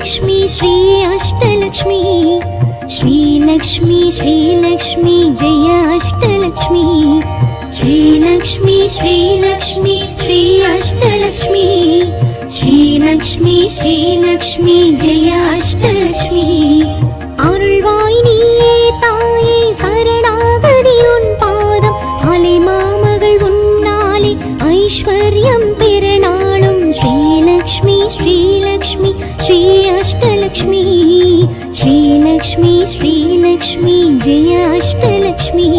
श्रीलक्ष्मी श्री अष्टलक्ष्मी श्रीलक्ष्मी श्रीलक्ष्मी जय अष्टलक्ष्मी श्रीलक्ष्मी श्रीलक्ष्मी श्री अष्टलक्ष्मी श्रीलक्ष्मी श्रीलक्ष्मी जय अष्टलक्ष्मी अरुள்வாய் நீயே தாயே சரணாகதி உன் பாதம் அலை மாமகள் உன்னாலே ஐஸ்வர்யம் பெறநாளும் श्रीलक्ष्मी श्रीलक्ष्मी श्री अष्टलक्ष्मी श्रीलक्ष्मी श्रीलक्ष्मी जय अष्टलक्ष्मी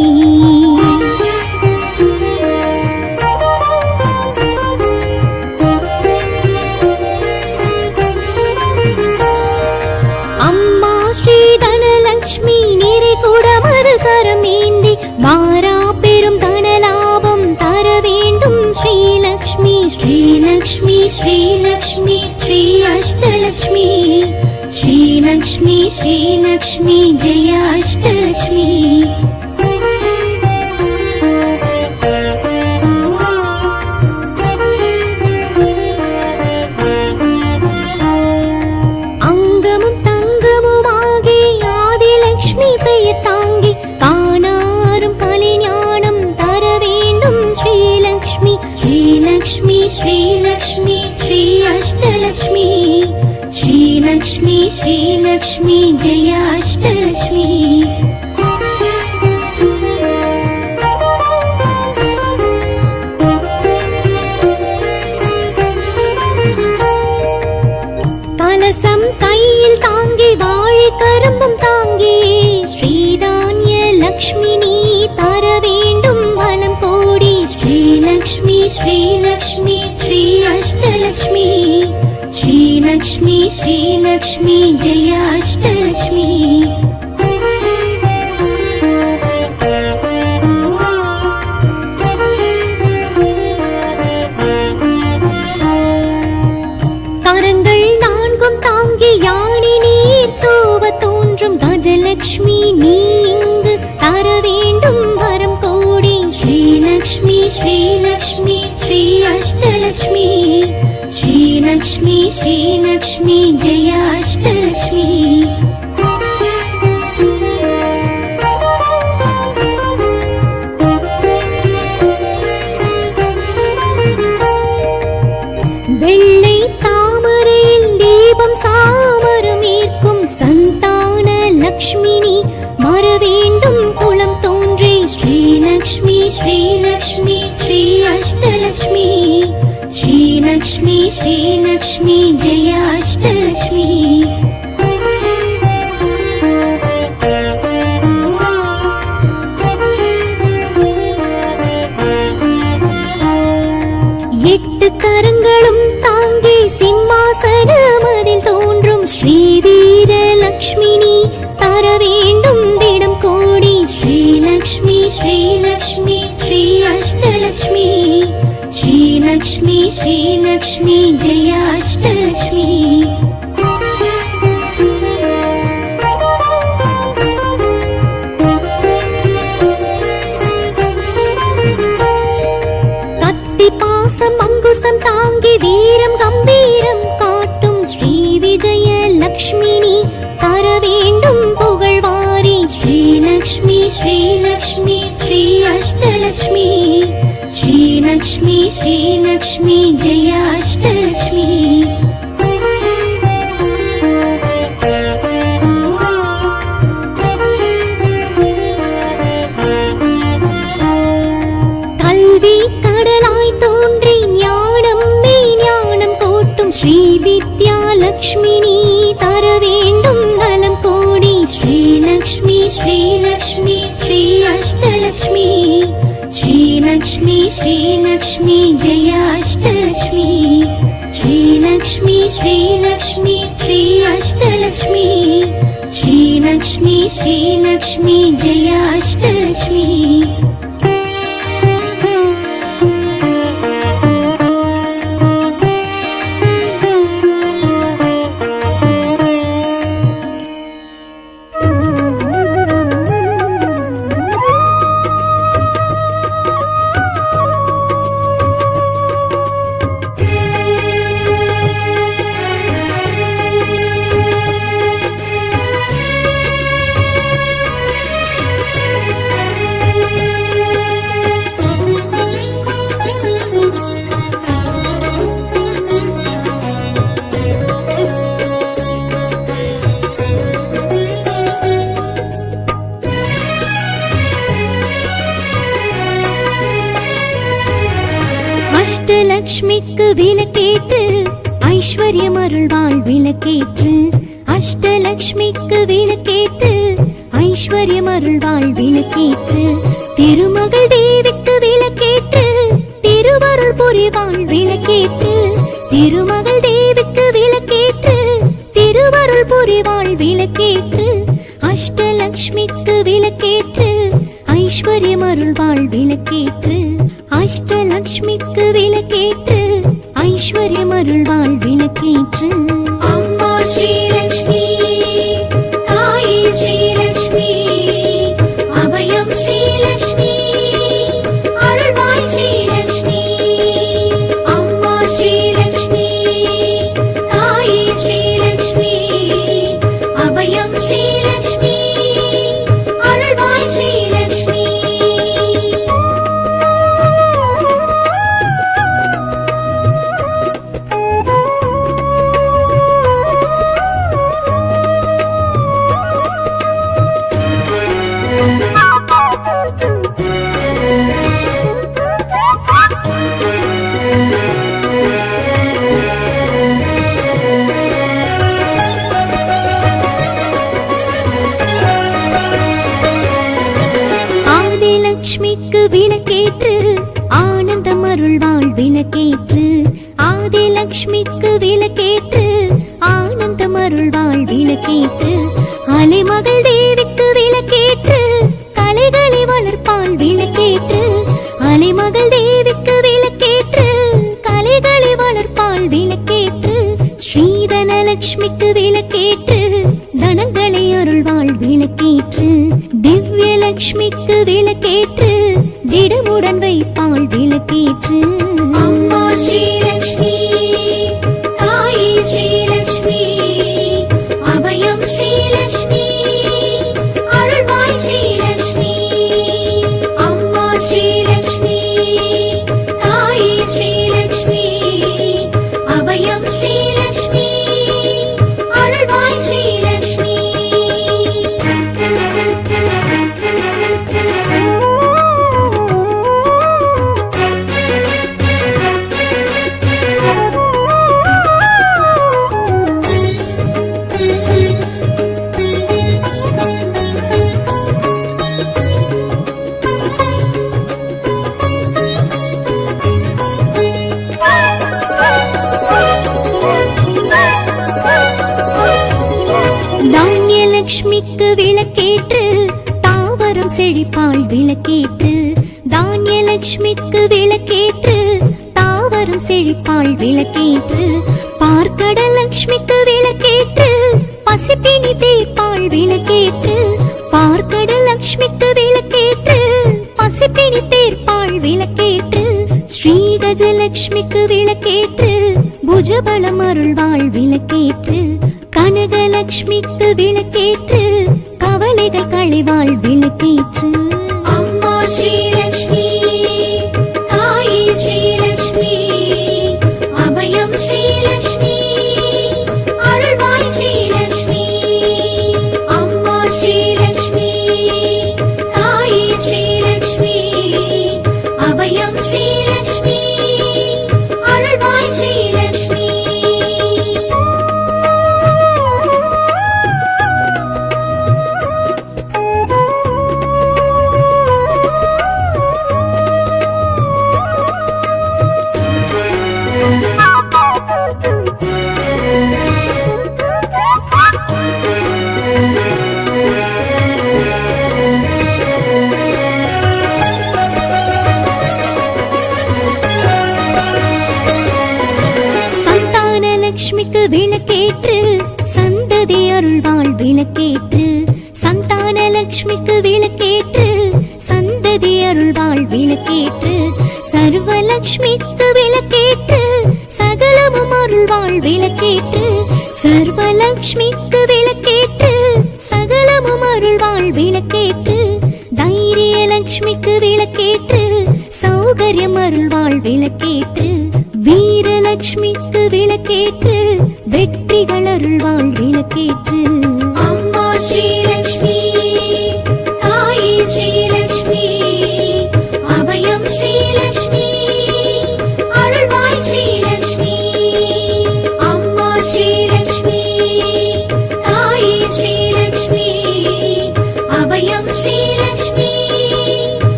अम्मा श्री धनलक्ष्मी निறை குடமது கரமேந்தி மாறா பெரும் தனலாபம் தர வேண்டும் श्रीलक्ष्मी श्रीलक्ष्मी श्रीलक्ष्मी श्री अष्टलक्ष्मी श्रीलक्ष्मी श्रीलक्ष्मी जय अष्टलक्ष्मी அங்கமும் தங்கமுமாகி ஆதிலக்ஷ்மி பெயர் தாங்கி காணாரும் கலைஞானம் தர வேண்டும் श्रीलक्ष्मी श्रीलक्ष्मी श्रीलक्ष्मी श्री अष्टलक्ष्मी श्रीलक्ष्मी श्रीलक्ष्मी जय अष्टलक्ष्मी கலசம் கையில் தாங்கி வாழை கரும்பும் தாங்கியே ஸ்ரீதான்ய லக்ஷ்மி நீ தர வேண்டும் பலம் கோடி श्रीलक्ष्मी श्रीलक्ष्मी श्री अष्टलक्ष्मी श्रीलक्ष्मी श्रीलक्ष्मी जय अष्टलक्ष्मी கரங்கள் நான்கும் தாங்கி யானை நீர் தூவ தோன்றும் கஜலக்ஷ்மி நீ இங்கு தர வேண்டும் வரம் கோடி श्रीलक्ष्मी श्रीलक्ष्मी श्री अष्टलक्ष्मी श्रीलक्ष्मी श्रीलक्ष्मी जय अष्टलक्ष्मी வெள்ளை தாமரையில் தீபம் சாமரம் ஏற்கும் சந்தான லக்ஷ்மினி மற வேண்டும் குளம் தோன்றி श्रीलक्ष्मी श्रीलक्ष्मी श्री अष्टलक्ष्मी श्रीलक्ष्मी श्रीलक्ष्मी जय अष्टलक्ष्मी எட்டு கரங்களும் தாங்கி சிம்மாசனம் அதில் தோன்றும் ஸ்ரீவீர லக்ஷ்மினி தர வேண்டும் திடம் கோடி श्रीलक्ष्मी श्रीलक्ष्मी श्री अष्टलक्ष्मी श्रीलक्ष्मी श्रीलक्ष्मी जय अष्टलक्ष्मी கத்தி பாசம் அங்குசம் தாங்கி வீரம் கம்பீரம் காட்டும் ஸ்ரீ விஜய லக்ஷ்மினி தர வேண்டும் புகழ்வாரி श्रीलक्ष्मी श्रीलक्ष्मी श्री अष्टलक्ष्मी श्रीलक्ष्मी श्रीलक्ष्मी जय अष्टलक्ष्मी கல்வி கடலாய் தோன்றி ஞானம் மெய் ஞானம் கோட்டும் ஸ்ரீ வித்யா லக்ஷ்மினி தர வேண்டும் நலம் கோடி श्रीलक्ष्मी श्रीलक्ष्मी श्री अष्टलक्ष्मी श्रीलक्ष्मी श्रीलक्ष्मी जय अष्टलक्ष्मी श्रीलक्ष्मी श्रीलक्ष्मी श्री अष्टलक्ष्मी श्रीलक्ष्मी श्रीलक्ष्मी जय अष्टलक्ष्मी அஷ்டலக்ஷ்மிக்கு விளக்கேற்று ஐஸ்வர்யம் அருள்வாள் விளக்கேற்று அஷ்டலக்ஷ்மிக்கு விளக்கேற்று ஐஸ்வர்யம் அருள்வாள் விளக்கேற்று திருமகள் தேவிக்கு விளக்கேற்று திருவருள் புரிவாள் விளக்கேற்று திருமகள் தேவிக்கு விளக்கேற்று திருவருள் புரிவாள் விளக்கேற்று அஷ்டலக்ஷ்மிக்கு விளக்கேற்று ஐஸ்வர்யம் அருள்வாள் விளக்கேற்று அஷ்டலக்ஷ்மிக்கு விளக்கேற்று ஐஸ்வர்யம் அருள்வாள் விளக்கேற்று அம்மா ஸ்ரீலக்ஷ்மி தாயே ஸ்ரீலக்ஷ்மி அபயம் ஸ்ரீலக்ஷ்மி அருள்வாய் ஸ்ரீலக்ஷ்மி அம்மா ஸ்ரீலக்ஷ்மி தாயே ஸ்ரீலக்ஷ்மி அபயம் ஸ்ரீலக்ஷ்மி அருள்வாய் ஸ்ரீலக்ஷ்மி ஆதிலக்ஷ்மிக்கு விளக்கேற்று ஆனந்தம் அருள்வாள் விளக்கேற்று ஆதிலக்ஷ்மிக்கு விளக்கேற்று ஆனந்தம் அருள்வாள் விளக்கேற்று அலைமகள் தேவிக்கு விளக்கேற்று கலைகளை வளர்ப்பாள் விளக்கேற்று அலைமகள் தேவிக்கு விளக்கேற்று கலைகளை வளர்ப்பாள் விளக்கேற்று ஸ்ரீதனலக்ஷ்மிக்கு விளக்கேற்று தனங்களை அருள்வாள் விளக்கேற்று திவ்யலக்ஷ்மிக்கு விளக்கேற்று திடமுடன் வைப்பாள் விளக்கேற்று அம்மா ஸ்ரீலக்ஷ்மி தாயே ஸ்ரீலக்ஷ்மி அபயம் ஸ்ரீலக்ஷ்மி அருள்வாய் ஸ்ரீலக்ஷ்மி அம்மா ஸ்ரீலக்ஷ்மி தாயே ஸ்ரீலக்ஷ்மி அபயம் ஸ்ரீலக்ஷ்மி அருள்வாய் ஸ்ரீலக்ஷ்மி தானியலக்ஷ்மிக்கு விளக்கேற்று தாவரம் செழிப்பாள் விளக்கேற்று தானியலக்ஷ்மிக்கு விளக்கேற்று தாவரம் செழிப்பாள் விளக்கேற்று பார்க்கடலக்ஷ்மிக்கு விளக்கேற்று பசிப்பினி தீர்ப்பாள் விளக்கேற்று பார்க்கடலக்ஷ்மிக்கு விளக்கேற்று பசிப்பினி தீர்ப்பாள் விளக்கேற்று ஸ்ரீகஜலக்ஷ்மிக்கு விளக்கேற்று புஜபலம் அருள்வாள் விளக்கேற்று கனகலக்ஷ்மிக்கு விளக்கேற்று கவலைகள் களைவாள் விளக்கேற்று அம்மா ஸ்ரீலக்ஷ்மி தாயே ஸ்ரீலக்ஷ்மி அபயம் ஸ்ரீலக்ஷ்மி அருள்வாய் ஸ்ரீலக்ஷ்மி அம்மா ஸ்ரீலக்ஷ்மி தாயே ஸ்ரீலக்ஷ்மி அபயம் ஸ்ரீலக்ஷ்மி அருள்வாய் ஸ்ரீலக்ஷ்மி சந்தானலக்ஷ்மிக்கு விளக்கேற்று சந்ததி அருள்வாள் விளக்கேற்று சந்தானலக்ஷ்மிக்கு விளக்கேற்று சந்ததி அருள்வாள் விளக்கேற்று சர்வலக்ஷ்மிக்கு விளக்கேற்று சகலமும் அருள்வாள் விளக்கேற்று சர்வலக்ஷ்மிக்கு விளக்கேற்று சகலமும் அருள்வாள் விளக்கேற்று தைரியலக்ஷ்மிக்கு விளக்கேற்று சௌகரியம் அருள்வாள் விளக்கேற்று வீரலக்ஷ்மிக்கு விளக்கேற்று வெற்றிகள் அருள்வாள் விளக்கேற்று அம்மா ஸ்ரீலக்ஷ்மி தாயே ஸ்ரீலக்ஷ்மி அபயம் ஸ்ரீலக்ஷ்மி அருள்வாய்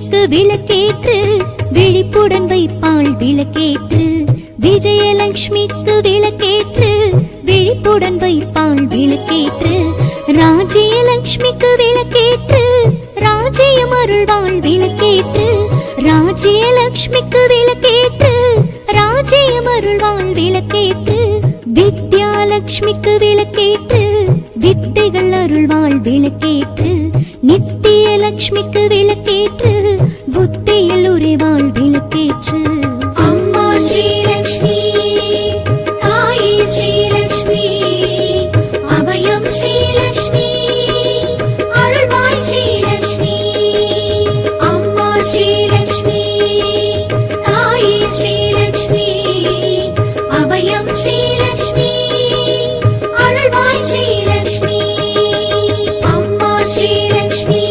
விஜயலட்சுமிக்கு விளக்கேற்று விழிப்புடன் வைப்பாள் விளக்கேற்று விஜயலட்சுமிக்கு விளக்கேற்று விழிப்புடன் வைப்பாள் விளக்கேற்று ராஜ்யலட்சுமிக்கு விளக்கேற்று ராஜ்யம் அருள்வாள் விளக்கேற்று ராஜ்யலட்சுமிக்கு விளக்கேற்று ராஜ்யம் அருள்வாள் விளக்கேற்று வித்யாலட்சுமிக்கு விளக்கேற்று வித்தைகள் அருள்வாள் விளக்கேற்று நித்தியலட்சுமிக்கு விளக்கேற்று புத்தியில் உறைவாள் விளக்கேற்று அம்மா ஸ்ரீலக்ஷ்மி தாயே ஸ்ரீலக்ஷ்மி அபயம் ஸ்ரீலக்ஷ்மி அருள்வாய் ஸ்ரீலக்ஷ்மி அம்மா ஸ்ரீலக்ஷ்மி தாயே ஸ்ரீலக்ஷ்மி அபயம் ஸ்ரீலக்ஷ்மி அருள்வாய் ஸ்ரீலக்ஷ்மி அம்மா ஸ்ரீலக்ஷ்மி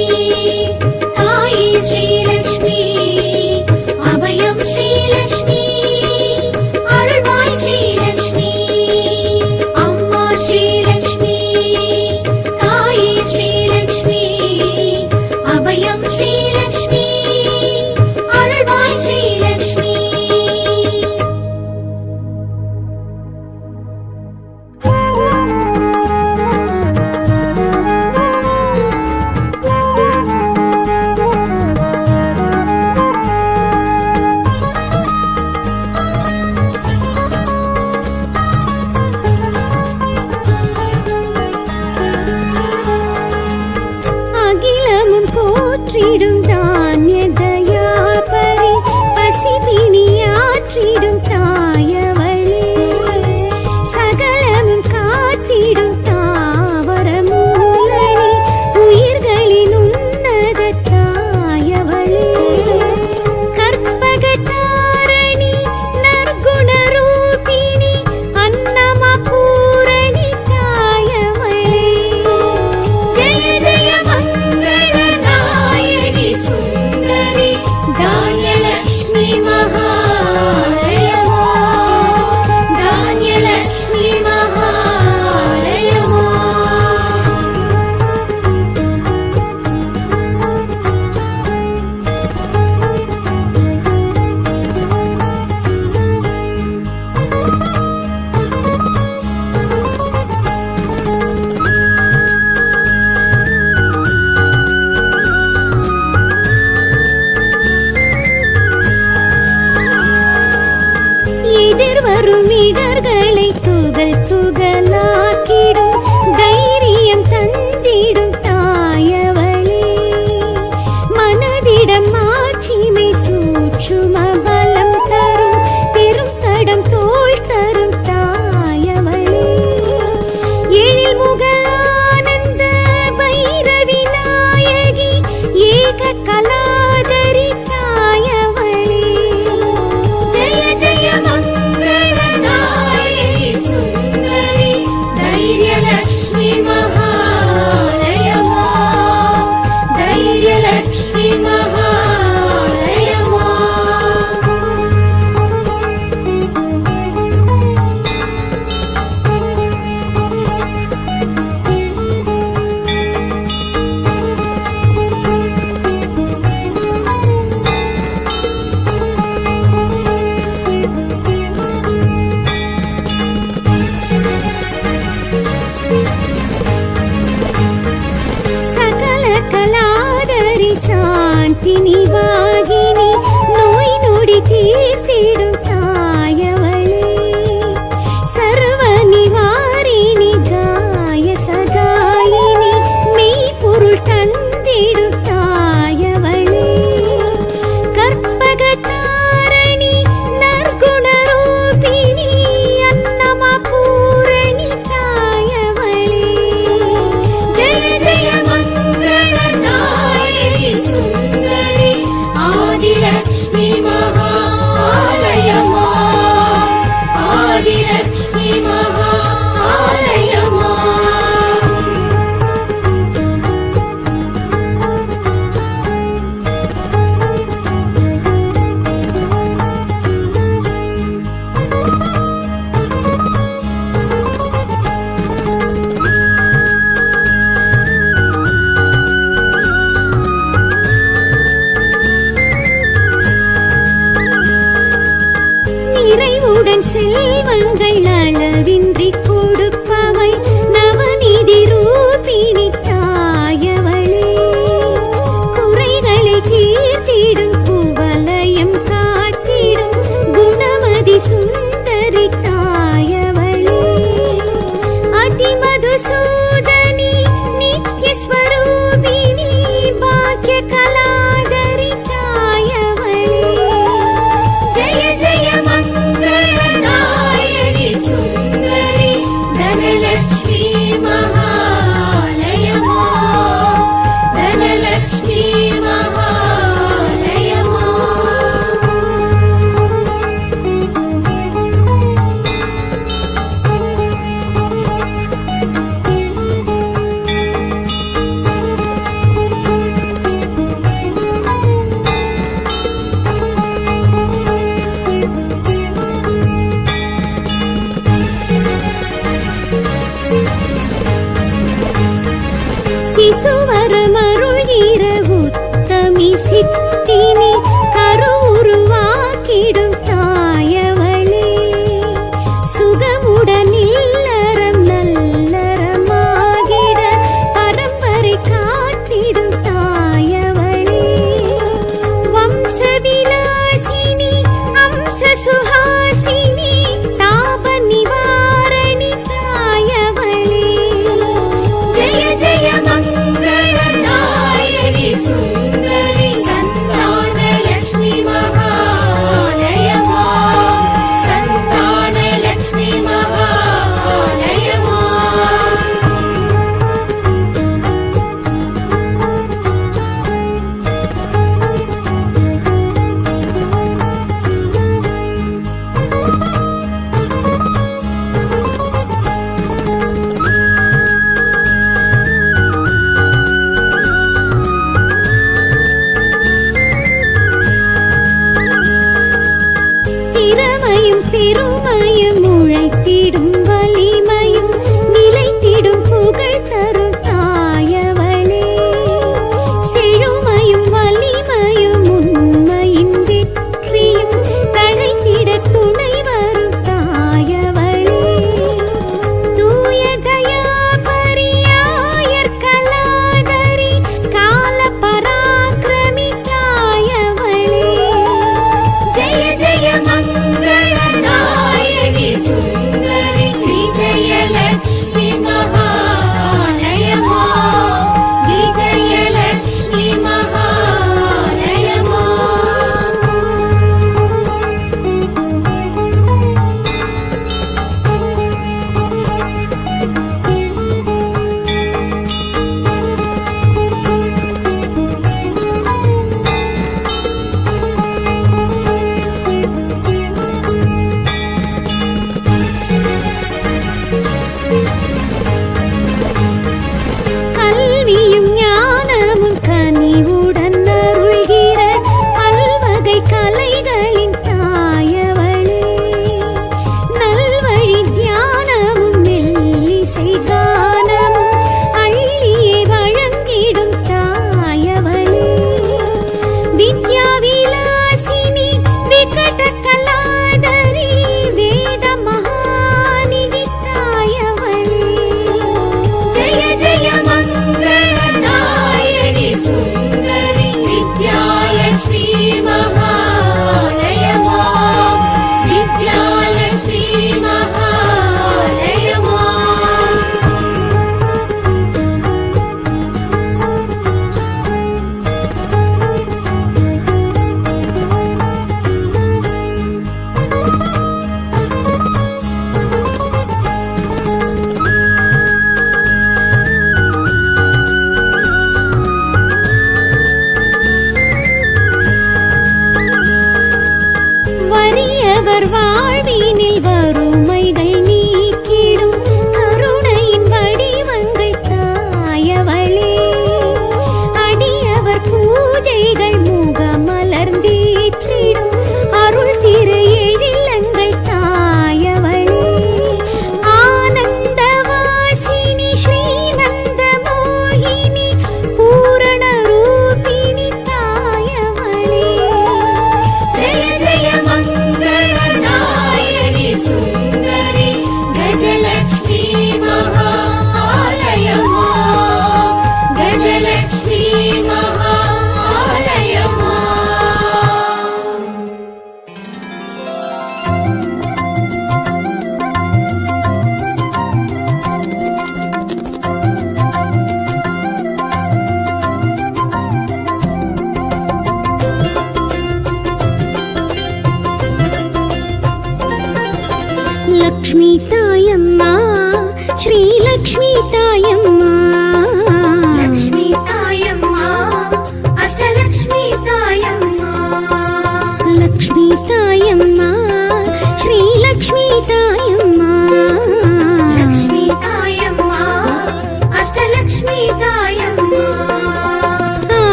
தாயே ஸ்ரீலக்ஷ்மி அபயம் ஸ்ரீலக்ஷ்மி அருள்வாய் ஸ்ரீலக்ஷ்மி அம்மா ஸ்ரீலக்ஷ்மி தாயே ஸ்ரீலக்ஷ்மி அபயம் ஸ்ரீலக்ஷ்மி அருள்வாய் ஸ்ரீலக்ஷ்மி. அகிலமும் போற்றிடும் தானிய தயாபரி பசிபிணியாற்றிடும் தாயவளே சகலமும் காத்திடும் தாவர மூலனி உயிர்களின் உன்னத தாயவளே கற்பக தாரணி நற்குண ரூபிணி அன்னமா பூரணி தாயவளே ஜெய ஜெய மங்கள நாயகி சுந்தரி தான்யலக்ஷ்மி மகாலயமா தான்யலக்ஷ்மி மகாலயமா. எதிர்வரும் இடர்களை துகள் துகளாக்கிடும் தைரியம் தந்திடும் தாயவளே மனதிடம் மாட்சிமை சூட்சும பலம் தரும் பெரும் தடம் தோள் தரும் தாயவளே எழில் முக ஆனந்த பைரவி நாயகி ஏக கலாதரி தாயவளே ஜெய ஜெய மங்கள நாயகி சுந்தரி தைரியலக்ஷ்மி மகாலயமா தைரியலக்ஷ்மி மகாலயமா. சகல கலாதரி சாந்தி நிவாகினி நோய் நொடி தீர்த்திடும் தாயவளே சர்வ நிவாரிணி காய சகாயினி மெய்ப்பொருள் தந்திடும் தாயவளே கற்பக தாரணி நற்குண ரூபிணி அன்னமா பூரணி தாயவளே ஜெய ஜெய மங்கள நாயகி சுந்தரி मधुसूदनी नित्यस्वरूपिणी भाग्यकलाधरि तायवळे जय जय मङ्गलदायिनि सुन्दरि धनलक्ष्मी महालय मा धनलक्ष्मी महालय मा சிசுவரமருள்கிற உத்தமி சித்தினி கருவுருவாக்கிடும் தாயவளே சுகமுடன் இல்லறம் நல்லறமாகிட பரம்பரை காத்திடும் தாயவளே வம்சவிலாசினி அம்ச சுஹாசினி தாப நிவாரணி தாயவளே ஜய ஜய मङ्गलदायिनि सुन्दरि सन्तानलक्ष्मी महालय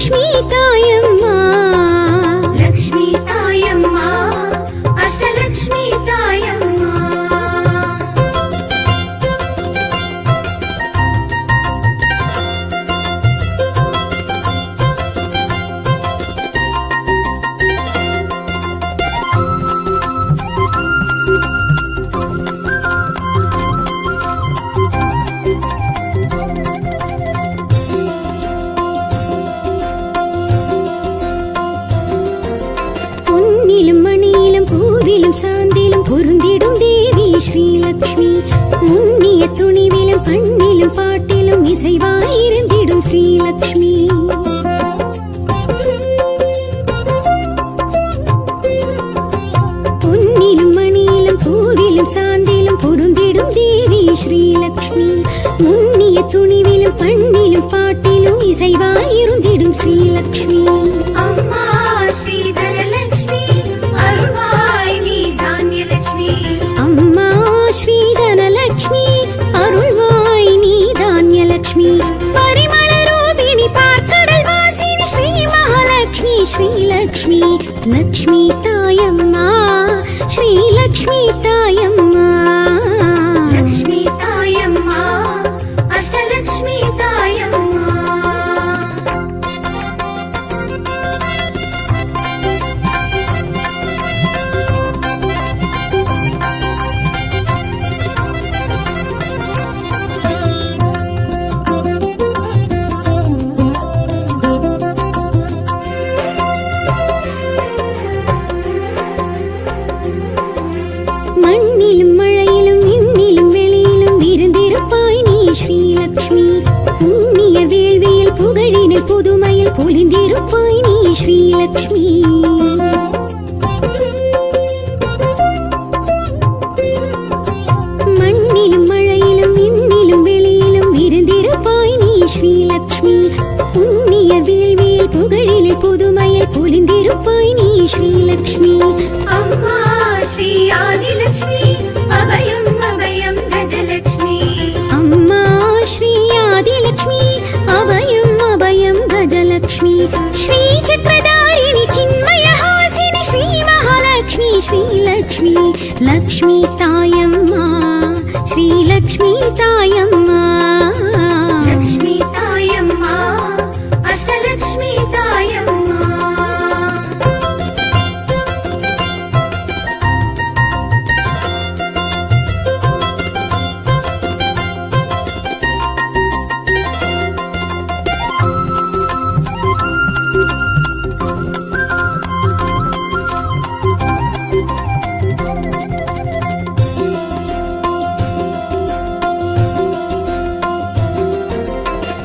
லக்ஷ்மி தாயம்மா லக்ஷ்மி தாயம்மா அஷ்டலக்ஷ்மி தாயம்மா பொன்னிலும் மணியிலும் பூவிலும் சாந்திலும் பொருந்திடும் தேவி ஸ்ரீலக்ஷ்மி முன்னிய துணிவிலும் பண்ணிலும் பாட்டிலும் இசைவாயிருந்திடும் ஸ்ரீலக்ஷ்மி பொன்னிலும் மணியிலும் பூவிலும் சாந்திலும் பொருந்திடும் தேவி ஸ்ரீலக்ஷ்மி முன்னிய துணிவிலும் பண்ணிலும் பாட்டிலும் இசைவாயிருந்திடும் ஸ்ரீலக்ஷ்மி அம்மா ஸ்ரீதரலக்ஷ்மி அருள்வாய் நீ தான்யலக்ஷ்மி அம்மா ஸ்ரீதனலக்ஷ்மி அருள்வாய் நீ தான்யலக்ஷ்மி பரிமள ரூபிணி பார்க்கடல் வாசினி ஸ்ரீ மகாலக்ஷ்மி ஸ்ரீலக்ஷ்மி லக்ஷ்மி தாயம்மா ஸ்ரீலக்ஷ்மி தாயம்மா லக்ஷ்மி தாயம்மா அஷ்டலக்ஷ்மி தாயம்மா மண்ணிலும் மழையிலும் விண்ணிலும் வெளியிலும் இருந்திருப்பாய் நீ ஸ்ரீலக்ஷ்மி புண்ணிய வேள்வியில் புகழினில் புதுமையில் பொலிந்திருப்பாய் நீ ஸ்ரீலக்ஷ்மி மண்ணிலும் மழையிலும் விண்ணிலும் வெளியிலும் இருந்திருப்பாய் நீ ஸ்ரீலக்ஷ்மி புண்ணிய வேள்வியில் புகழினில் புதுமையில் பொலிந்திருப்பாய் நீ ஸ்ரீலக்ஷ்மி அம்மா ஸ்ரீ ஆதிலக்ஷ்மி அபயம் அபயம் கஜலக்ஷ்மி அம்மா ஸ்ரீ ஆதிலக்ஷ்மி அபயம் அபயம் கஜலக்ஷ்மி ஸ்ரீ சக்கரதாரிணி சின்மயஹாசினி ஸ்ரீ மகாலக்ஷ்மி ஸ்ரீலக்ஷ்மி லக்ஷ்மி தாயம்மா ஸ்ரீலக்ஷ்மி தாயம்மா லக்ஷ்மி தாயம்மா அஷ்டலக்ஷ்மி தாயம்மா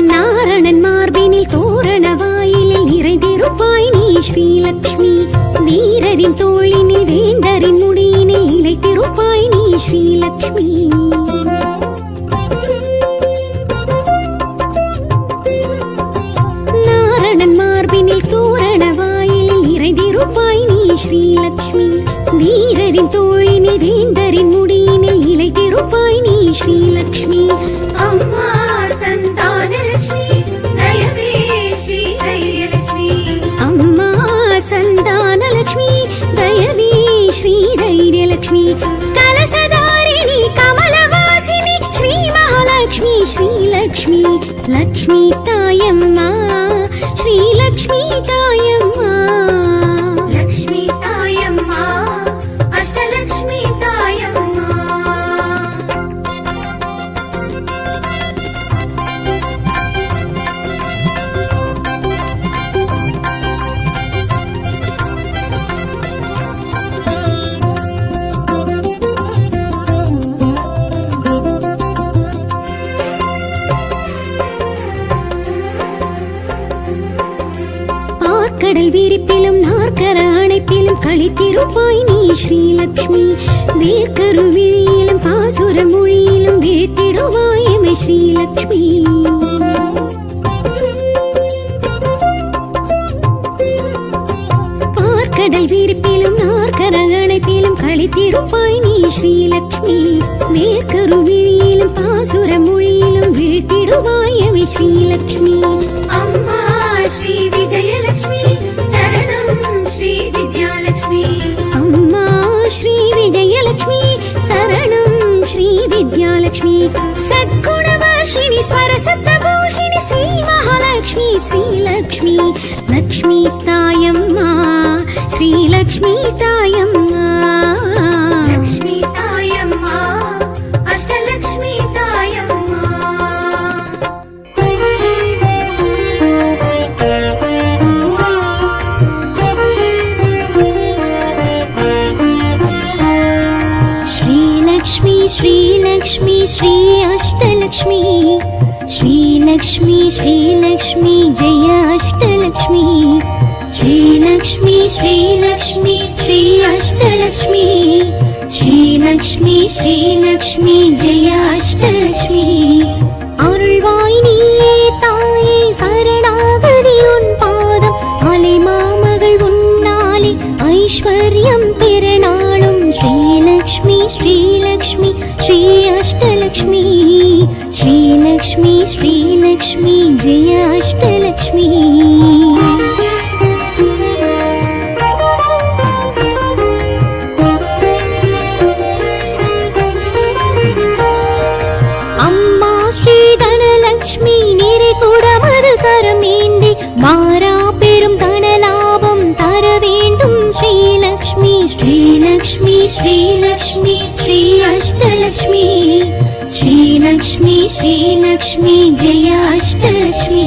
நாரணன் மார்பினில் தோரண வாயிலில் நிறைந்திருப்பாய் நீ ஸ்ரீலக்ஷ்மி வீரரின் தோளினில் வேந்தரின் முடியினில் நிலைத்திருப்பாய் நீ ஸ்ரீலக்ஷ்மி நாரணன் மார்பினில் தோரண வாயிலில் நிறைந்திருப்பாய் நீ ஸ்ரீலக்ஷ்மி வீரரின் தோளினில் வேந்தரின் முடியினில் நிலைத்திருப்பாய் நீ ஸ்ரீலக்ஷ்மி அம்மா சந்தானலக்ஷ்மி தயவே ஸ்ரீ தைரியலக்ஷ்மி அம்மா சந்தானலக்ஷ்மி தயவே ஸ்ரீ தைரியலக்ஷ்மி கலசதாரிணி கமலவாசினி ஸ்ரீ மகாலக்ஷ்மி ஸ்ரீலக்ஷ்மி லக்ஷ்மி தாயம்மா ஸ்ரீலக்ஷ்மி தாயம்மா லக்ஷ்மி தாயம்மா அஷ்டலக்ஷ்மி தாயம்மா கடல் விரிப்பிலும் நாற்கர அணைப்பிலும் கழித்திருப்பாய் நீ ஸ்ரீலக்ஷ்மி வேர்க்கரு விழியிலும் பாசுர மொழியிலும் வேத்திடுவாய் எமை ஸ்ரீலக்ஷ்மி பார்க்கடல் விரிப்பிலும் நாற்கர அணைப்பிலும் கழித்திருப்பாய் நீ ஸ்ரீலக்ஷ்மி வேர்க்கரு விழியிலும் பாசுர மொழியிலும் வீழ்த்திடுவாய் எமை ஸ்ரீலக்ஷ்மி அம்மா ஸ்ரீ ஸ்ரீ விஜயலட்சுமி சரணம் ஸ்ரீ வித்யாலட்சுமி அம்மா ஸ்ரீ விஜயலட்சுமி சரணம் ஸ்ரீ வித்யாலட்சுமி சத்குணவர்ஷிணி ஸ்வரசப்தபூஷிணி ஸ்ரீ மகாலட்சுமி ஸ்ரீலக்ஷ்மி லக்ஷ்மி தாயம்மா ஸ்ரீலக்ஷ்மி தாயம்மா லக்ஷ்மி தாயம்மா அஷ்டலக்ஷ்மி தாயம்மா श्रीलक्ष्मी श्रीलक्ष्मी श्री अष्टलक्ष्मी श्रीलक्ष्मी श्रीलक्ष्मी जय अष्टलक्ष्मी श्रीलक्ष्मी श्रीलक्ष्मी श्री अष्टलक्ष्मी श्रीलक्ष्मी श्रीलक्ष्मी जय अष्टलक्ष्मी அருள்வாய் நீயே தாயே சரணாகதி உன் பாதம் அலை மாமகள் உன்னாலே ஐஸ்வர்யம் பெறநாளும் ஸ்ரீலக்ஷ்மி ஸ்ரீலக்ஷ்மி ஸ்ரீ அஷ்டலக்ஷ்மி ஸ்ரீலக்ஷ்மி ஸ்ரீலக்ஷ்மி ஜெய அஷ்டலக்ஷ்மி கரமேந்தி மாறா பெரும் தனலாபம் தர வேண்டும் ஸ்ரீலக்ஷ்மி ஸ்ரீலக்ஷ்மி ஸ்ரீலக்ஷ்மி ஸ்ரீ அஷ்டலக்ஷ்மி ஸ்ரீலக்ஷ்மி ஸ்ரீலக்ஷ்மி ஜெய அஷ்டலக்ஷ்மி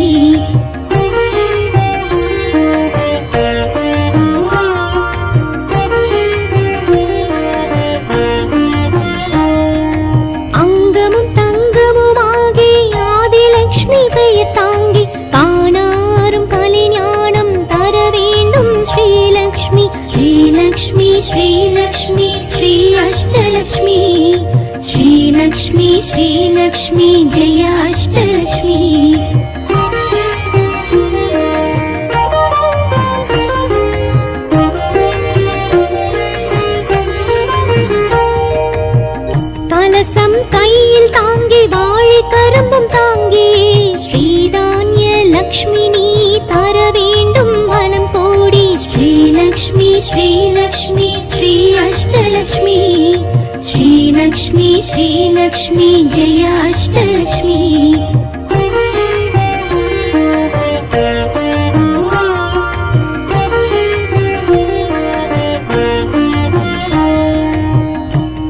அங்கமும் தங்கமுமாகி ஆதிலக்ஷ்மி பெயர் தாங்கி காணாரும் கலைஞானம் தர வேண்டும் ஸ்ரீலக்ஷ்மி ஸ்ரீலக்ஷ்மி ஸ்ரீலக்ஷ்மி ஸ்ரீ அஷ்டலக்ஷ்மி ஸ்ரீலக்ஷ்மி ஸ்ரீலக்ஷ்மி ஜெய அஷ்டலக்ஷ்மி கலசம் கையில் தாங்கி வாழை கரும்பும் தாங்கி ஸ்ரீதான்ய லக்ஷ்மி நீ தர வேண்டும் வனம் கோடி ஸ்ரீலக்ஷ்மி ஸ்ரீலக்ஷ்மி ஸ்ரீ அஷ்டலக்ஷ்மி ஸ்ரீலக்ஷ்மி ஸ்ரீலக்ஷ்மி ஜெய அஷ்டலக்ஷ்மி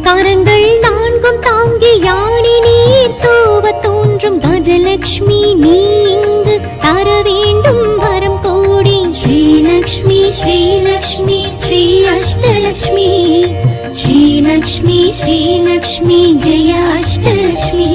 கரங்கள் நான்கும் தாங்கி யானை நீர் தூவ தோன்றும் கஜலக்ஷ்மி நீ இங்கு தர வேண்டும் வரம் கோடி ஸ்ரீலக்ஷ்மி ஸ்ரீலக்ஷ்மி ஸ்ரீ அஷ்டலக்ஷ்மி ஸ்ரீலக்ஷ்மி ஸ்ரீலக்ஷ்மி ஜெய அஷ்டலக்ஷ்மி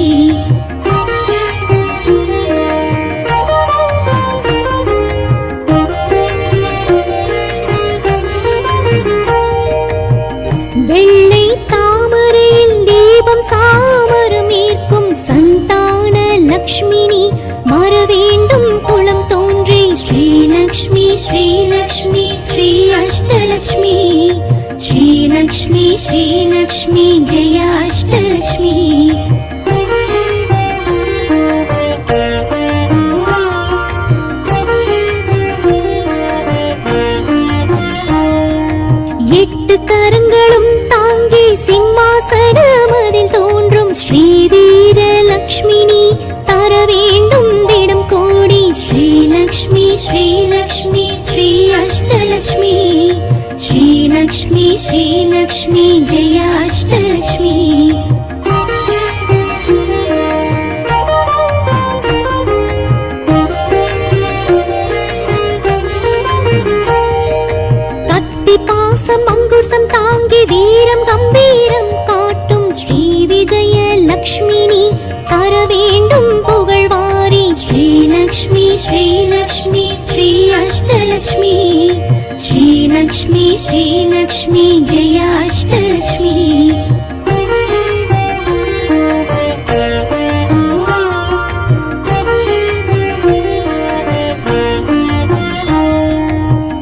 வெள்ளை தாமரையில் தீபம் சாமரம் ஏற்கும் சந்தான லக்ஷ்மினி வர வேண்டும் குளம் தோன்றி ஸ்ரீலக்ஷ்மி ஸ்ரீலக்ஷ்மி ஸ்ரீ அஷ்டலக்ஷ்மி ஸ்ரீலக்ஷ்மி ஸ்ரீலக்ஷ்மி ஜெய அஷ்டலக்ஷ்மி எட்டு கரங்களும் தாங்கி சிம்மாசனம் அதில் தோன்றும் ஸ்ரீ வீரலக்ஷ்மினி தர வேண்டும் திடம் கோடி ஸ்ரீலக்ஷ்மி ஸ்ரீலக்ஷ்மி ஸ்ரீ அஷ்டலக்ஷ்மி ஸ்ரீலக்ஷ்மி ஸ்ரீலக்ஷ்மி ஜெய அஷ்டலக்ஷ்மி பாசம் அங்குசம் தாங்கி வீரம் கம்பீரம் காட்டும் ஸ்ரீ விஜய லக்ஷ்மினி தர வேண்டும் புகழ்வாரி ஸ்ரீலக்ஷ்மி ஸ்ரீலக்ஷ்மி ஸ்ரீ அஷ்டலக்ஷ்மி ஸ்ரீலக்ஷ்மி ஸ்ரீலக்ஷ்மி ஜெய அஷ்டலக்ஷ்மி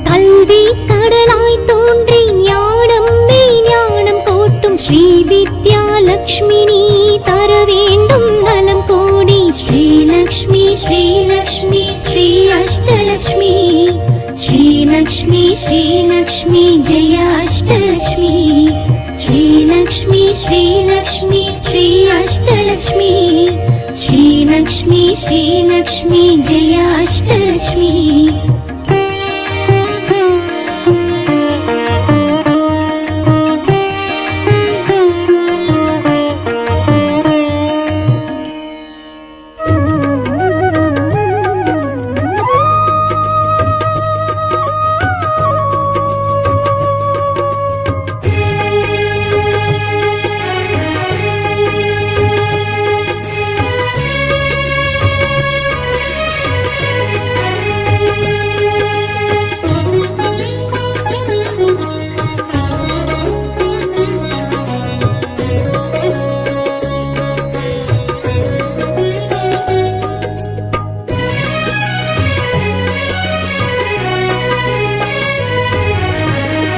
கல்வி கடலாய் தோன்றி ஞானம் மெய்ஞானம் கோட்டும் ஸ்ரீ வித்யாலக்ஷ்மினி தர வேண்டும் நலம் கோடி ஸ்ரீலக்ஷ்மி ஸ்ரீலக்ஷ்மி ஸ்ரீ அஷ்டலக்ஷ்மி श्रीलक्ष्मी जय अष्टलक्ष्मी श्रीलक्ष्मी श्रीलक्ष्मी श्री अष्टलक्ष्मी श्रीलक्ष्मी श्रीलक्ष्मी जय अष्टलक्ष्मी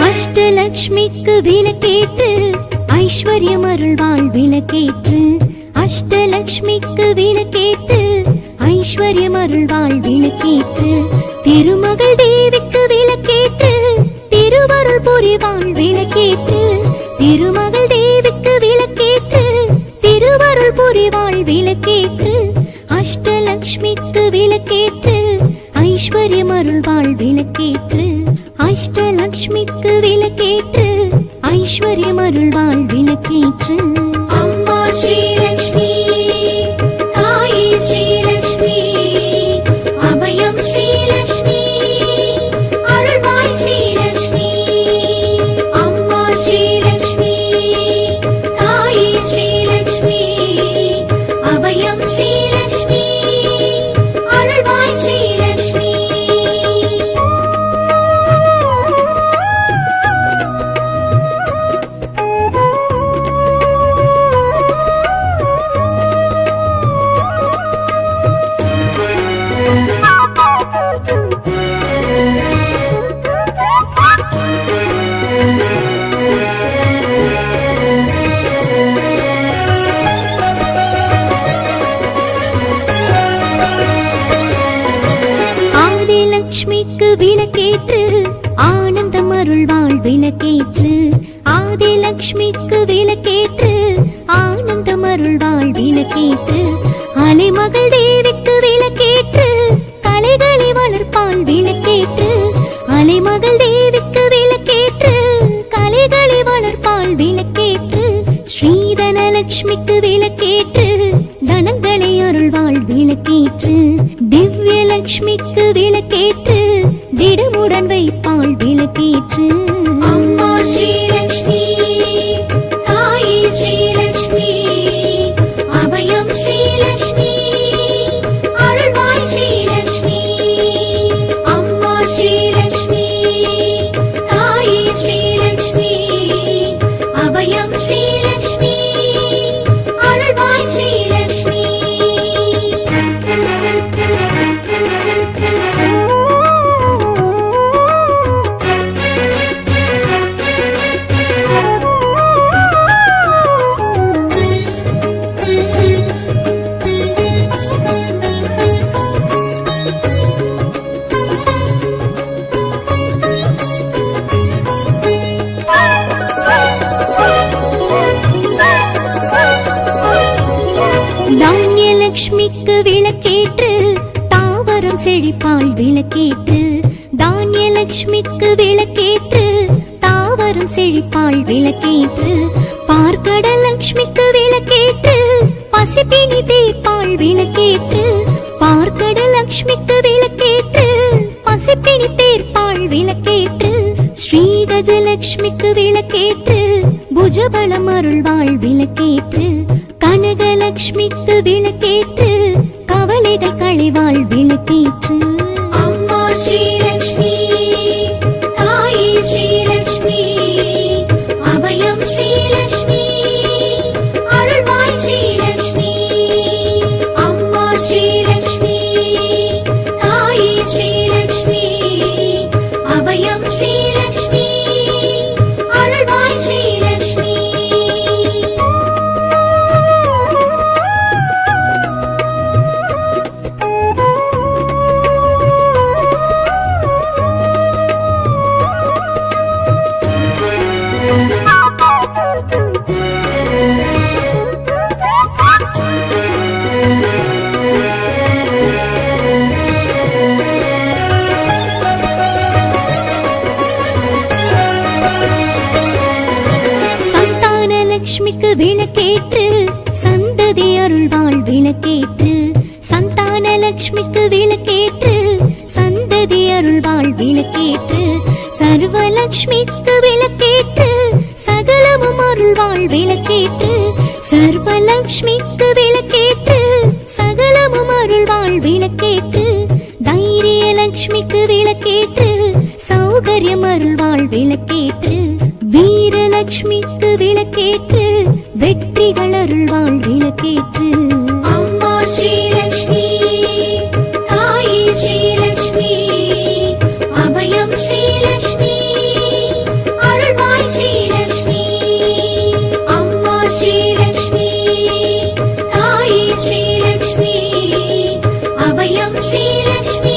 அஷ்டலக்ஷ்மிக்கு விளக்கேற்று ஐஸ்வர்யம் அருள்வாள் விளக்கேற்று அஷ்டலக்ஷ்மிக்கு விளக்கேற்று ஐஸ்வர்யம் அருள்வாள் விளக்கேற்று திருமகள் தேவிக்கு விளக்கேற்று திருவருள் புரிவாள் விளக்கேற்று திருமகள் தேவிக்கு விளக்கேற்று திருவருள் புரிவாள் விளக்கேற்று அஷ்டலக்ஷ்மிக்கு விளக்கேற்று ஐஸ்வர்யம் அருள்வாள் விளக்கேற்று அஷ்டலக்ஷ்மிக்கு விளக்கேற்று ஐஸ்வர்யம் அருள்வாள் விளக்கேற்று அம்மா ஸ்ரீலக்ஷ்மி தாயே ஸ்ரீலக்ஷ்மி அபயம் ஸ்ரீலக்ஷ்மி அருள்வாய் ஸ்ரீலக்ஷ்மி அம்மா ஸ்ரீலக்ஷ்மி தாயே ஸ்ரீலக்ஷ்மி அபயம் ஸ்ரீலக்ஷ்மி அருள்வாய் ஸ்ரீலக்ஷ்மி ஆதிலக்ஷ்மிக்கு விளக்கேற்று ஆனந்தம் அருள்வாள் விளக்கேற்று ஆதிலக்ஷ்மிக்கு விளக்கேற்று ஆனந்தம் அருள்வாள் விளக்கேற்று அலைமகள் தேவிக்கு விளக்கேற்று கலைகளை வளர்ப்பாள் விளக்கேற்று அலைமகள் தேவிக்கு விளக்கேற்று கலைகளை வளர்ப்பாள் விளக்கேற்று ஸ்ரீதனலக்ஷ்மிக்கு விளக்கேற்று தனங்களை அருள்வாள் விளக்கேற்று திவ்யலக்ஷ்மிக்கு விளக்கேற்று திடமுடன் வைப்பாள் விளக்கேற்று அம்மா ஸ்ரீலக்ஷ்மி தாயே ஸ்ரீலக்ஷ்மி அபயம் ஸ்ரீலக்ஷ்மி அருள்வாய் ஸ்ரீலக்ஷ்மி அம்மா ஸ்ரீலக்ஷ்மி தாயே ஸ்ரீலக்ஷ்மி அபயம் ஸ்ரீலக்ஷ்மி அருள்வாய் ஸ்ரீலக்ஷ்மி தானியலக்ஷ்மிக்கு விளக்கேற்று தாவரம் செழிப்பாள் விளக்கேற்று தானியலக்ஷ்மிக்கு விளக்கேற்று தாவரம் செழிப்பாள் விளக்கேற்று பார்க்கடலக்ஷ்மிக்கு விளக்கேற்று பசிப்பினி தீர்ப்பாள் விளக்கேற்று பார்க்கடலக்ஷ்மிக்கு விளக்கேற்று பசிப்பினி தீர்ப்பாள் விளக்கேற்று ஸ்ரீகஜலக்ஷ்மிக்கு விளக்கேற்று புஜபலம் அருள்வாள் விளக்கேற்று கனகலக்ஷ்மிக்கு விளக்கேற்று கவலைகள் களைவாள் விளக்கேற்று அம்மா ஸ்ரீலக்ஷ்மி தாயே ஸ்ரீலக்ஷ்மி அபயம் ஸ்ரீலக்ஷ்மி அருள்வாய் ஸ்ரீலக்ஷ்மி அம்மா ஸ்ரீலக்ஷ்மி தாயே ஸ்ரீலக்ஷ்மி அபயம் ஸ்ரீலக்ஷ்மி அருள்வாய் ஸ்ரீலக்ஷ்மி விளக்கேற்று சந்ததி அருள்வாள் விளக்கேற்று சந்தான லக்ஷ்மிக்கு விளக்கேற்று சந்ததி அருள்வாள் விளக்கேற்று சர்வலக்ஷ்மிக்கு விளக்கேற்று சகலமும் அருள்வாள் விளக்கேற்று சர்வலக்ஷ்மிக்கு விளக்கேற்று சகலமும் அருள்வாள் விளக்கேற்று தைரிய லக்ஷ்மிக்கு விளக்கேற்று சௌகரியம் அருள்வாள் விளக்கேற்று வீரலக்ஷ்மிக்கு விளக்கேற்று வெற்றிகள் அருள்வாள் விளக்கேற்று அம்மா ஸ்ரீலக்ஷ்மி தாயே ஸ்ரீலக்ஷ்மி அபயம் ஸ்ரீலக்ஷ்மி அருள்வாய் ஸ்ரீலக்ஷ்மி அம்மா ஸ்ரீலக்ஷ்மி தாயே ஸ்ரீலக்ஷ்மி அபயம் ஸ்ரீலக்ஷ்மி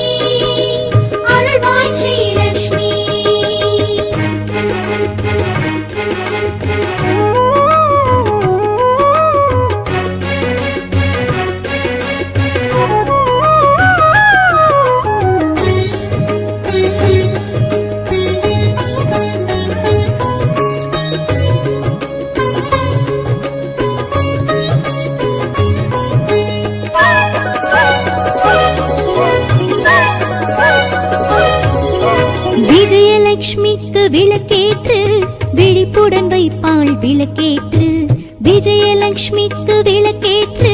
அருள்வாய் ஸ்ரீலக்ஷ்மி விஜயலட்சுமிக்கு விளக்கேற்று விழிப்புடன் வைப்பாள் விளக்கேற்று விஜயலட்சுமிக்கு விளக்கேற்று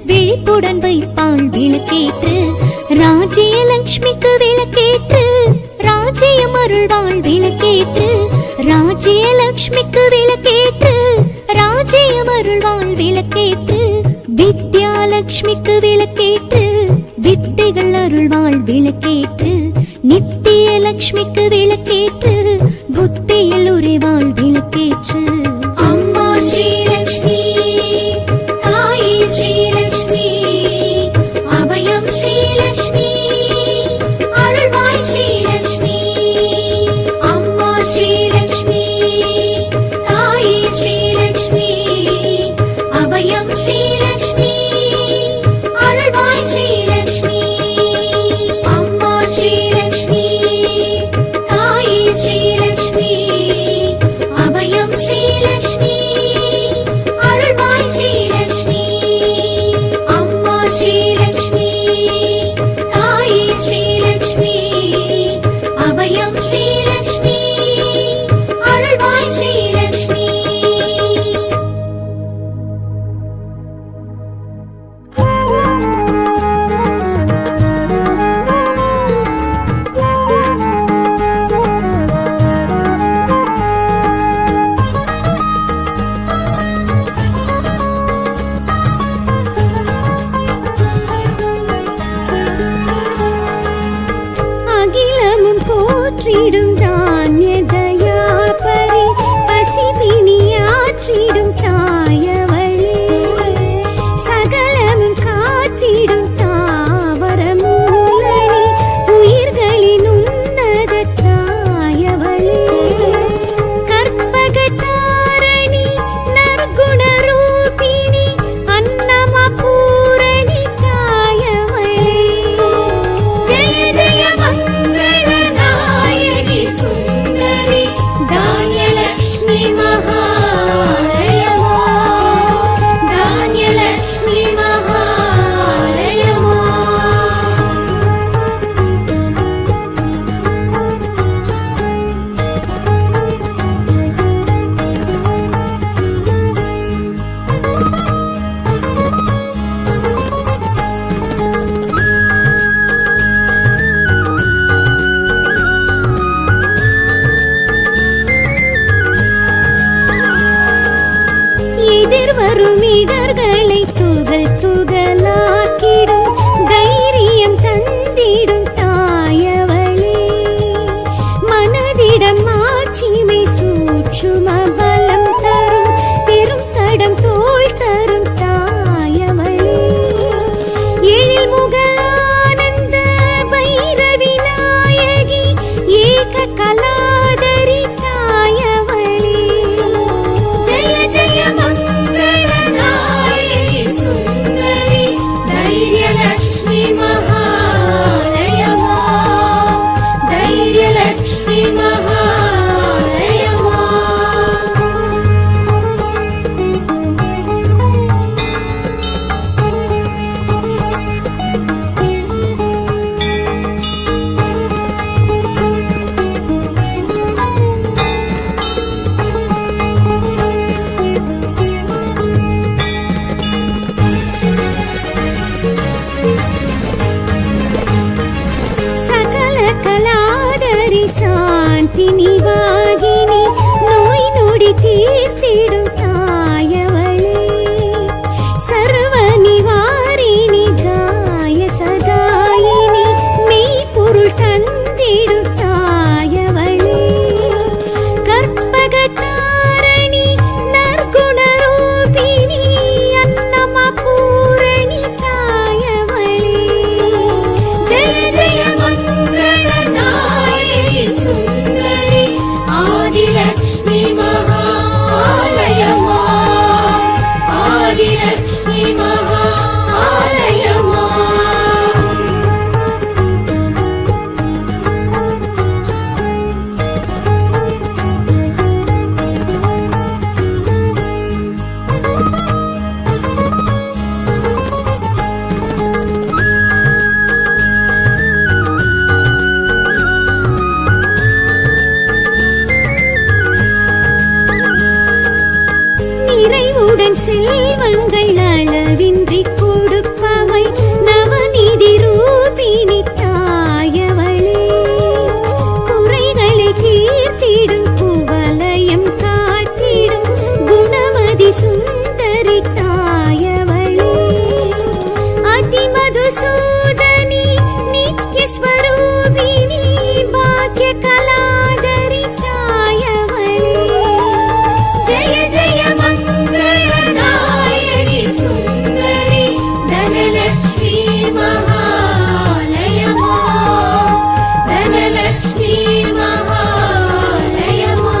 விழிப்புடன் வைப்பாள் விளக்கேற்று ராஜ்யலட்சுமிக்கு விளக்கேற்று ராஜ்யம் அருள்வாள் விளக்கேற்று ராஜ்யலட்சுமிக்கு விளக்கேற்று ராஜ்யம் அருள்வாள் விளக்கேற்று வித்யாலட்சுமிக்கு விளக்கேற்று வித்தைகள் அருள்வாள் விளக்கேற்று நித்திய லக்ஷ்மிக்கு விளக்கேற்று புத்தியில் உறைவாள் விளக்கேற்று அம்மா ஸ்ரீலக்ஷ்மி தாயே ஸ்ரீலக்ஷ்மி அபயம் ஸ்ரீலக்ஷ்மி அருள்வாய் ஸ்ரீலக்ஷ்மி அம்மா ஸ்ரீலக்ஷ்மி தாயே ஸ்ரீலக்ஷ்மி அபயம் ஸ்ரீலக்ஷ்மி அருள்வாய் ஸ்ரீலக்ஷ்மி அம்மா ஸ்ரீலக்ஷ்மி தாயே ஸ்ரீலக்ஷ்மி அபயம் ஸ்ரீலக்ஷ்மி அருள்வாய் ஸ்ரீலக்ஷ்மி அம்மா ஸ்ரீலக்ஷ்மி தாயே ஸ்ரீலக்ஷ்மி அபயம் ஸ்ரீலக்ஷ்மி அருள்வாய் ஸ்ரீலக்ஷ்மி அகிலமும் போற்றிடும் தானிய தயாபரி பசிபிணியாற்றிடும் தாயவளே சகலமும் காத்திடும் தாவர மூலனி உயிர்களின் உன்னத தாயவளே கற்பக தாரணி நற்குண ரூபிணி அன்னம பூரணி தாயவளே ஜெய ஜெய மங்கள நாயகி சுந்தரி தானியலக்ஷ்மி மகாலயமா தானியலக்ஷ்மி மகாலயமா எதிர்வரும் இடர்களை துகள் துகளாக்கிடும் தைரியம் தந்திடும் தாயவளே மனதிடம் மாட்சிமை சூட்சும பலம் தரும் பெரும் தடம் தோள் தரும் தாயவளே எழில் முக ஆனந்த பைரவி நாயகி ஏக கலாதரி தாயவளே ஜெய ஜெய மங்கள நாயகி சுந்தரி வாத்தினி வாகினி நோய் நொடி தீர்த்திடும் தாயவளே சர்வ நிவாரிணி காய சகாயினி மெய்ப்பொருள் தந்திடும் தாயவளே கற்பகதாரணி நற்குணரூபிணி அன்னம பூரணி தாயவளே ஜெய ஜெய மங்கள நாயகி சுந்தரி ஆதிலக்ஷ்மி மகாலயமா ஆதிலக்ஷ்மி மகாலயமா நிறைவுடன் செல்வங்கள் அளவின்றி கொடுப்பவை நவநிதி ரூபிணி தாயவளே குறைகளை தீர்த்திடும் குவலயம் காட்டிடும் குணமதி சுந்தரி தாயவளே அதிமதுசூதனி நித்யஸ்வரூபிணி பாக்ய கலாதரி தாயவளே ஜெய ஜெய மங்கள நாயகி சுந்தரி தனலக்ஷ்மி மகாலயமா தனலக்ஷ்மி மகாலயமா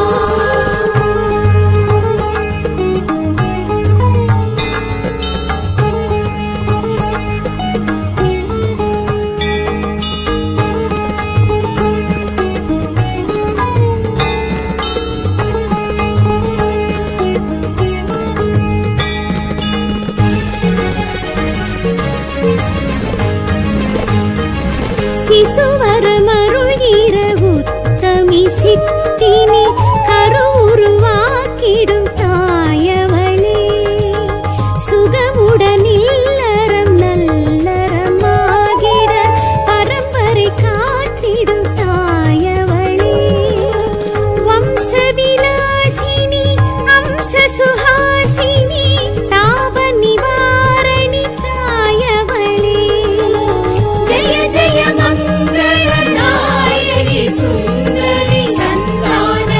சிசுவரமருள்கிற உத்தமி சித்தினி கருவுருவாக்கிடும் தாயவளே சுகமுடன் இல்லறம் நல்லறமாகிட பரம்பரை காத்திடும் தாயவளே வம்சவிலாசினி அம்ச சுஹாசினி தாப நிவாரணி தாயவளே ஜெய ஜெய மங்கள நாயகி சுந்தரி சந்தான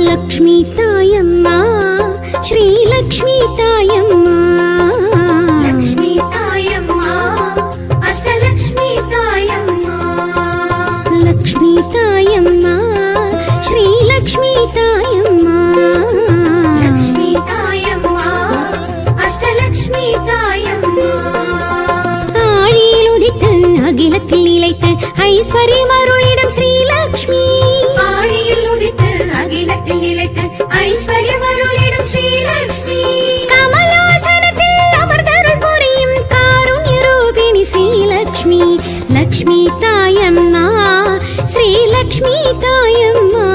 லக்ஷ்மி தாயம்மா ஸ்ரீ லக்ஷ்மி தாயம்மா லக்ஷ்மி தாயம்மா அஷ்டலக்ஷ்மி தாயம்மா லக்ஷ்மி தாயம்மா ஸ்ரீ லக்ஷ்மி தாயம்மா லக்ஷ்மி தாயம்மா அஷ்டலக்ஷ்மி தாயம்மா ஆழியில் உதித்து அகிலத்தில் நிலைத்து ஐஸ்வர்யம் அருளிடும் ஸ்ரீலக்ஷ்மி ஆழியில் உதித்து அகிலத்தில் நிலைத்து ஐஸ்வர்யம் அருளிடும் ஸ்ரீலக்ஷ்மி கமலாசனத்தில் அமர்ந்தருள் புரியும் காருண்ய ரூபிணி ஸ்ரீலக்ஷ்மி லக்ஷ்மி தாயம்மா ஸ்ரீலக்ஷ்மி தாயம்மா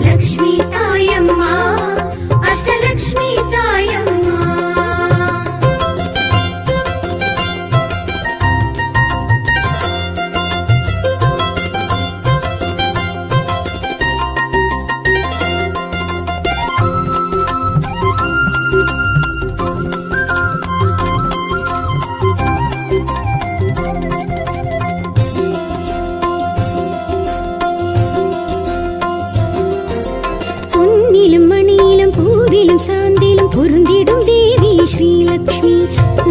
லக்ஷ்மி தாயம்மா அஷ்டலக்ஷ்மி தாயம்மா பொன்னிலும் மணியிலும் பூவிலும் சாந்திலும் பொருந்திடும் தேவி ஸ்ரீலக்ஷ்மி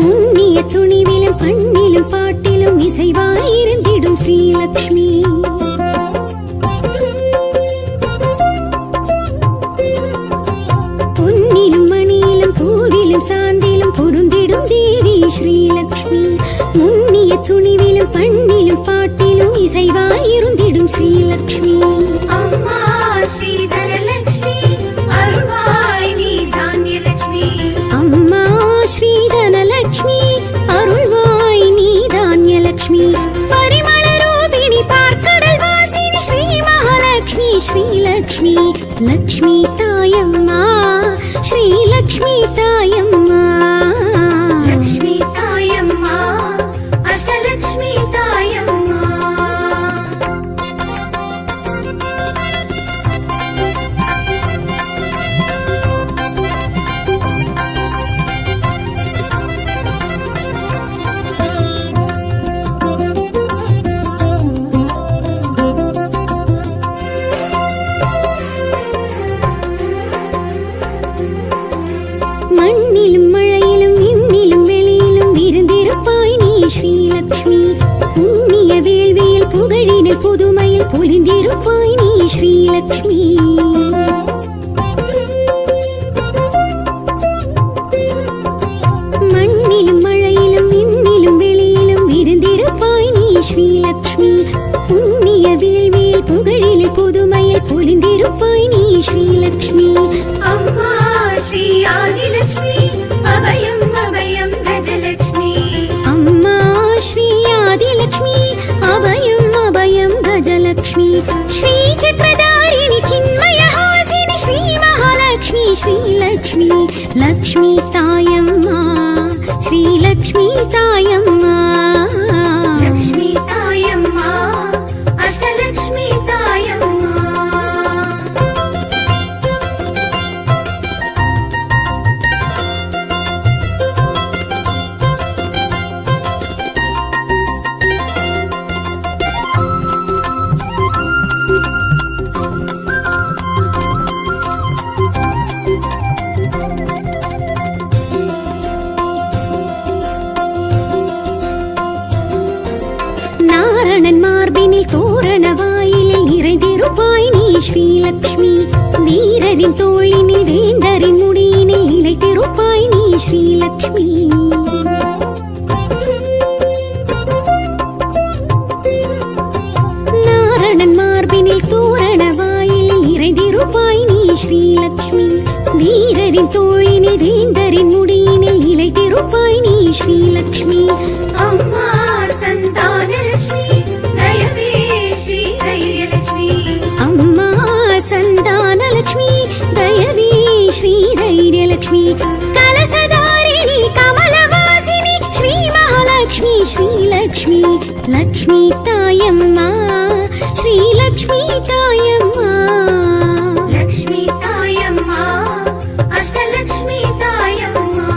முன்னிய துணிவிலும் பண்ணிலும் பாட்டிலும் இசைவாயிருந்திடும் ஸ்ரீலக்ஷ்மி பொன்னிலும் மணியிலும் பூவிலும் சாந்திலும் பொருந்திடும் தேவி ஸ்ரீலக்ஷ்மி முன்னிய துணிவிலும் பண்ணிலும் பாட்டிலும் இசைவாயிருந்திடும் ஸ்ரீலக்ஷ்மி அம்மா ஸ்ரீ தனலக்ஷ்மி அருள்வாய் நீ தானியலக்ஷ்மி அம்மா ஸ்ரீ தனலக்ஷ்மி அருள்வாய் நீ தானியலக்ஷ்மி பரிமள ரூபிணி பார்க்கடல் வாசினி ஸ்ரீ மகாலக்ஷ்மி ஸ்ரீலக்ஷ்மி லக்ஷ்மி தாயம்மா ஸ்ரீலக்ஷ்மி தாயம்மா லக்ஷ்மி தாயம்மா அஷ்டலக்ஷ்மி தாயம்மா மண்ணிலும் மழையிலும் விண்ணிலும் வெளியிலும் இருந்திருப்பாய் நீ ஸ்ரீலக்ஷ்மி புண்ணிய வேள்வியில் புகழினில் புதுமையில் பொலிந்திருப்பாய் நீ ஸ்ரீலக்ஷ்மி மண்ணிலும் மழையிலும் விண்ணிலும் வெளியிலும் இருந்திருப்பாய் நீ ஸ்ரீலக்ஷ்மி புண்ணிய வேள்வியில் புகழில் புதுமையில் பொலிந்திருப்பாய் நீ ஸ்ரீலக்ஷ்மி அம்மா ஸ்ரீ ஆதிலக்ஷ்மி அபயம் அபயம் கஜலக்ஷ்மி அம்மா ஸ்ரீ ஆதிலக்ஷ்மி அபயம் அபயம் கஜலக்ஷ்மி ஸ்ரீ சக்கரதாரிணி சின்மயஹாசினி ஸ்ரீ மகாலக்ஷ்மி ஸ்ரீலக்ஷ்மி லக்ஷ்மி தாயம்மா ஸ்ரீலக்ஷ்மி தாயம்மா லக்ஷ்மி தாயம்மா அஷ்டலக்ஷ்மி தாயம்மா நாரணன் மார்பினில் தோரண வாயிலில் நிறைந்திருப்பாய் நீ ஸ்ரீலக்ஷ்மி வீரரின் தோளினில் வேந்தரின் முடியினில் நிலைத்திருப்பாய் நீ ஸ்ரீலக்ஷ்மி நாரணன் மார்பினில் தோரண வாயிலில் நிறைந்திருப்பாய் நீ ஸ்ரீலக்ஷ்மி வீரரின் தோளினில் வேந்தரின் முடியினில் நிலைத்திருப்பாய் நீ ஸ்ரீலக்ஷ்மி அம்மா சந்தானலக்ஷ்மி தயவே ஸ்ரீ தைரியலக்ஷ்மி அம்மா சந்தானலக்ஷ்மி தயவே ஸ்ரீ தைரியலக்ஷ்மி கலசதாரிணி கமலவாசினி ஸ்ரீ மகாலக்ஷ்மி ஸ்ரீலக்ஷ்மி லக்ஷ்மி தாயம்மா ஸ்ரீலக்ஷ்மி தாயம்மா லக்ஷ்மி தாயம்மா அஷ்டலக்ஷ்மி தாயம்மா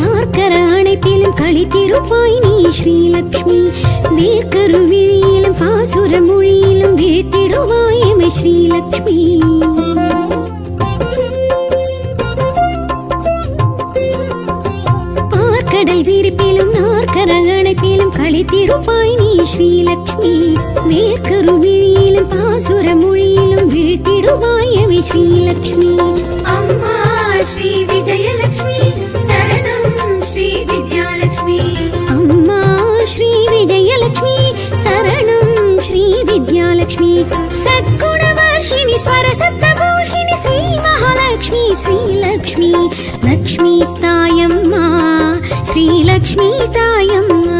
பார்க்கர அணைப்பிலும் களித்திருப்பாய் நீ ஸ்ரீலக்ஷ்மி வேர்க்கரு விழியிலும் பாசுர மொழியிலும் வீழ்த்திடுவாய் எமை ஸ்ரீலக்ஷ்மி பார்க்கடல் விரிப்பிலும் நாற்கர அணைப்பிலும் களித்திருப்பாய் நீ ஸ்ரீலக்ஷ்மி வேர்க்கரு விழியிலும் பாசுர மொழியிலும் வீழ்த்திடுவாய் எமை ஸ்ரீலக்ஷ்மி அம்மா ஸ்ரீ விஜயலட்சுமி சரணம் ஸ்ரீ வித்யாலட்சுமி அம்மா ஸ்ரீ விஜயலட்சுமி சரணம் ஸ்ரீ வித்யாலட்சுமி சத்குணவர்ஷினி ஸ்வரசப்தபூஷிணி ஸ்ரீ மகாலட்சுமி ஸ்ரீலக்ஷ்மி லக்ஷ்மி தாயம்மா ஸ்ரீலக்ஷ்மி தாயம்மா